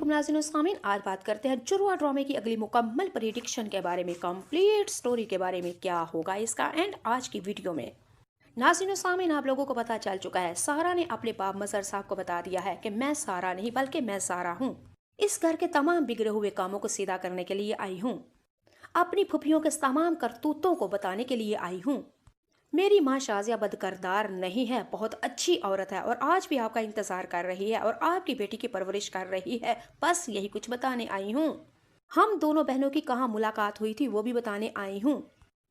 वालेकुम नाज़रीन और सामीन। आज बात करते हैं जुड़वा ड्रामे की अगली मुकम्मल प्रेडिक्शन के बारे में, कंप्लीट स्टोरी के बारे में, क्या होगा इसका एंड आज की वीडियो में। नाज़रीन और सामीन, आप लोगों को पता चल चुका है, सारा ने अपने बाप मजहर साहब को बता दिया है कि मैं सारा नहीं बल्कि मैं सारा हूँ। इस घर के तमाम बिगड़े हुए कामों को सीधा करने के लिए आई हूँ, अपनी फुफियों के तमाम करतूतों को बताने के लिए आई हूँ। मेरी माँ शाजिया बदकरदार नहीं है, बहुत अच्छी औरत है और आज भी आपका इंतजार कर रही है और आपकी बेटी की परवरिश कर रही है। बस यही कुछ बताने आई हूँ। हम दोनों बहनों की कहाँ मुलाकात हुई थी वो भी बताने आई हूँ।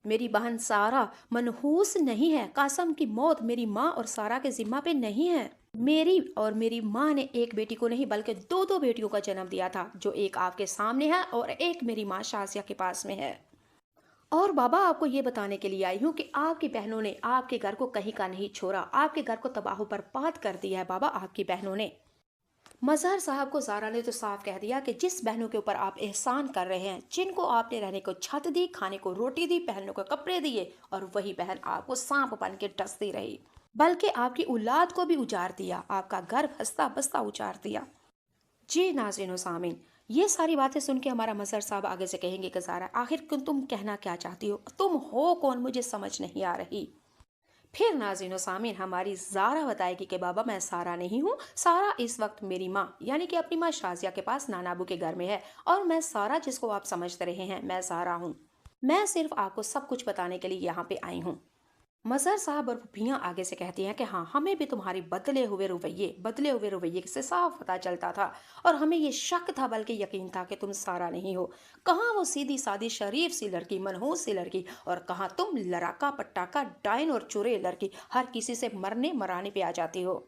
मेरी बहन सारा मनहूस नहीं है। कासम की मौत मेरी माँ और सारा के जिम्मा पे नहीं है। मेरी माँ ने एक बेटी को नहीं बल्कि दो दो बेटियों का जन्म दिया था, जो एक आपके सामने है और एक मेरी माँ शाजिया के पास में है। और बाबा, आपको ये बताने के लिए आई हूँ कि आपकी बहनों ने आपके घर को कहीं का नहीं छोड़ा, आपके घर को तबाह बर्बाद कर दिया है बाबा, आपकी बहनों ने। मजहर साहब को ज़ारा ने तो साफ कह दिया कि जिस बहनों के ऊपर आप एहसान कर रहे हैं, जिनको आपने रहने को छत दी, खाने को रोटी दी, पहनने को कपड़े दिए, और वही बहन आपको सांप बन के डसती रही, बल्कि आपकी औलाद को भी उजाड़ दिया, आपका घर हंसता बसता उजाड़ दिया। जी नाज़रीन सामीन, ये सारी बातें सुन के हमारा मजहर साहब आगे से कहेंगे कि ज़ारा, आखिर तुम कहना क्या चाहती हो, तुम हो कौन, मुझे समझ नहीं आ रही। फिर नाज़रीन सामीन हमारी ज़ारा बताएगी कि बाबा, मैं सारा नहीं हूँ, सारा इस वक्त मेरी माँ यानी कि अपनी माँ शाजिया के पास नानाबू के घर में है, और मैं सारा जिसको आप समझ रहे हैं, मैं सारा हूँ। मैं सिर्फ आपको सब कुछ बताने के लिए यहाँ पे आई हूँ। मजहर साहब और फूफियाँ आगे से कहती हैं कि हाँ, हमें भी तुम्हारी बदले हुए रवैये से साफ पता चलता था, और हमें ये शक था बल्कि यकीन था कि तुम सारा नहीं हो। कहाँ वो सीधी सादी शरीफ सी लड़की, मनहूस सी लड़की, और कहाँ तुम लड़ाका पटाका डाइन और चुरे लड़की, हर किसी से मरने मराने पे आ जाती हो।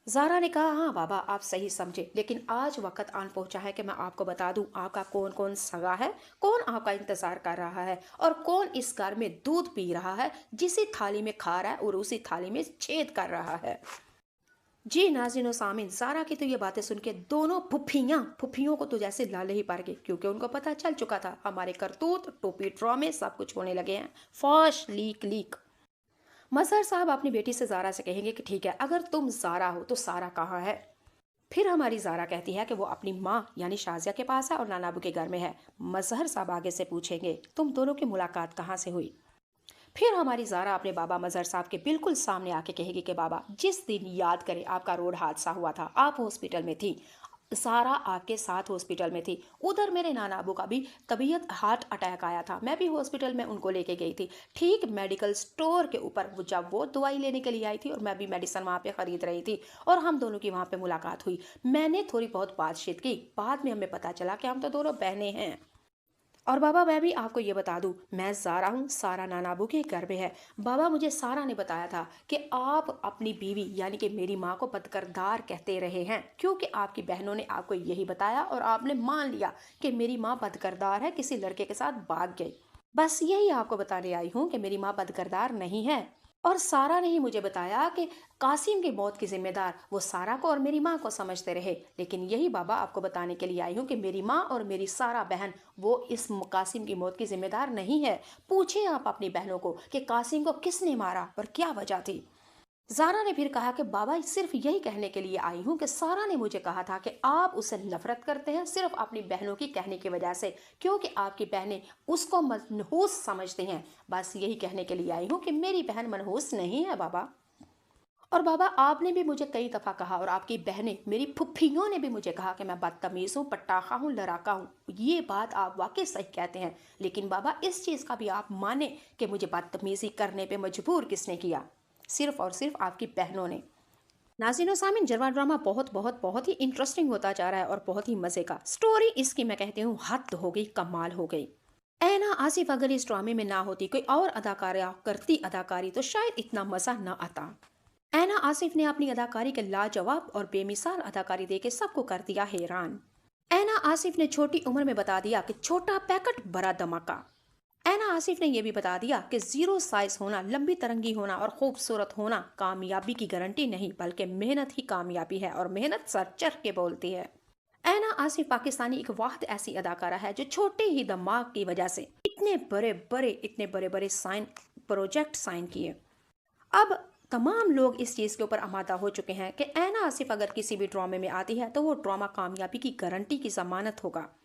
ज़ारा ने कहा, हाँ बाबा, आप सही समझे, लेकिन आज वक्त आन पहुंचा है कि मैं आपको बता दूं आपका कौन कौन सगा है, कौन आपका इंतजार कर रहा है, और कौन इस घर में दूध पी रहा है, जिसी थाली में खा रहा है और उसी थाली में छेद कर रहा है। जी नाज़रीन और सामीन, ज़ारा की तो ये बातें सुन के दोनों फुफियों को तो जैसे लाले ही पड़ गए, क्योंकि उनको पता चल चुका था हमारे करतूत, टोपी ड्रामे सब कुछ होने लगे हैं। फौश लीक लीक। मजहर साहब अपनी बेटी से ज़ारा से कहेंगे कि ठीक है, अगर तुम ज़ारा हो तो सारा कहाँ है। फिर हमारी ज़ारा कहती है कि वो अपनी माँ यानी शाजिया के पास है और नानाबू के घर में है। मजहर साहब आगे से पूछेंगे, तुम दोनों की मुलाकात कहाँ से हुई। फिर हमारी ज़ारा अपने बाबा मजहर साहब के बिल्कुल सामने आके कहेगी कि बाबा, जिस दिन याद करें आपका रोड हादसा हुआ था, आप हॉस्पिटल में थी, सारा आपके साथ हॉस्पिटल में थी, उधर मेरे नाना अबू का भी तबीयत हार्ट अटैक आया था, मैं भी हॉस्पिटल में उनको लेके गई थी, ठीक मेडिकल स्टोर के ऊपर जब वो दवाई लेने के लिए आई थी और मैं भी मेडिसिन वहाँ पे ख़रीद रही थी, और हम दोनों की वहाँ पे मुलाकात हुई। मैंने थोड़ी बहुत बातचीत की, बाद में हमें पता चला कि हम तो दोनों बहनें हैं। और बाबा, मैं भी आपको ये बता दूं, मैं ज़ारा हूँ, सारा नानाबू के घर में है। बाबा, मुझे सारा ने बताया था कि आप अपनी बीवी यानी कि मेरी माँ को बदकरदार कहते रहे हैं, क्योंकि आपकी बहनों ने आपको यही बताया और आपने मान लिया कि मेरी माँ बदकरदार है, किसी लड़के के साथ भाग गई। बस यही आपको बताने आई हूँ कि मेरी माँ बदकरदार नहीं है। और सारा ने ही मुझे बताया कि कासिम की मौत की जिम्मेदार वो सारा को और मेरी माँ को समझते रहे, लेकिन यही बाबा आपको बताने के लिए आई हूँ कि मेरी माँ और मेरी सारा बहन वो इस कासिम की मौत की जिम्मेदार नहीं है। पूछे आप अपनी बहनों को कि कासिम को किसने मारा और क्या वजह थी। ज़ारा ने फिर कहा कि बाबा, सिर्फ यही कहने के लिए आई हूँ कि सारा ने मुझे कहा था कि आप उससे नफरत करते हैं सिर्फ अपनी बहनों की कहने की वजह से, क्योंकि आपकी बहनें उसको मनहूस समझती हैं। बस यही कहने के लिए आई हूँ कि मेरी बहन मनहूस नहीं है बाबा। और बाबा, आपने भी मुझे कई दफ़ा कहा और आपकी बहनें, मेरी फुफ्फियों ने भी मुझे कहा कि मैं बदतमीज़ हूँ, पटाखा हूँ, लड़ाका हूँ। ये बात आप वाकई सही कहते हैं, लेकिन बाबा, इस चीज़ का भी आप माने कि मुझे बदतमीज़ी करने पे मजबूर किसने किया? सिर्फ और सिर्फ आपकी बहनों ने। नाज़रीन और सामीन, जलवा ड्रामा बहुत बहुत बहुत ही इंटरेस्टिंग होता जा रहा है और बहुत ही मज़े का। स्टोरी इसकी मैं कहती हूँ हद हो गई, कमाल हो गई। ऐना आसिफ अगर इस ड्रामे में ना होती, कोई और अदाकारा करती अदाकारी, तो शायद इतना मज़ा ना आता। ऐना आसिफ ने अपनी अदाकारी के लाजवाब और बेमिसाल अदाकारी देके सबको कर दिया हैरान। ऐना आसिफ ने छोटी उम्र में बता दिया कि छोटा पैकेट बड़ा धमाका। ऐना आसिफ ने यह भी बता दिया कि जीरो साइज होना, लंबी तरंगी होना और खूबसूरत होना कामयाबी की गारंटी नहीं, बल्कि मेहनत ही कामयाबी है, और मेहनत सर चढ़ के बोलती है। ऐना आसिफ पाकिस्तानी एक वाहिद ऐसी अदाकारा है जो छोटे ही दिमाग की वजह से इतने बड़े बड़े साइन प्रोजेक्ट साइन किए। अब तमाम लोग इस चीज़ के ऊपर आमादा हो चुके हैं कि ऐना आसिफ अगर किसी भी ड्रामे में आती है तो वो ड्रामा कामयाबी की गारंटी की ज़मानत होगा।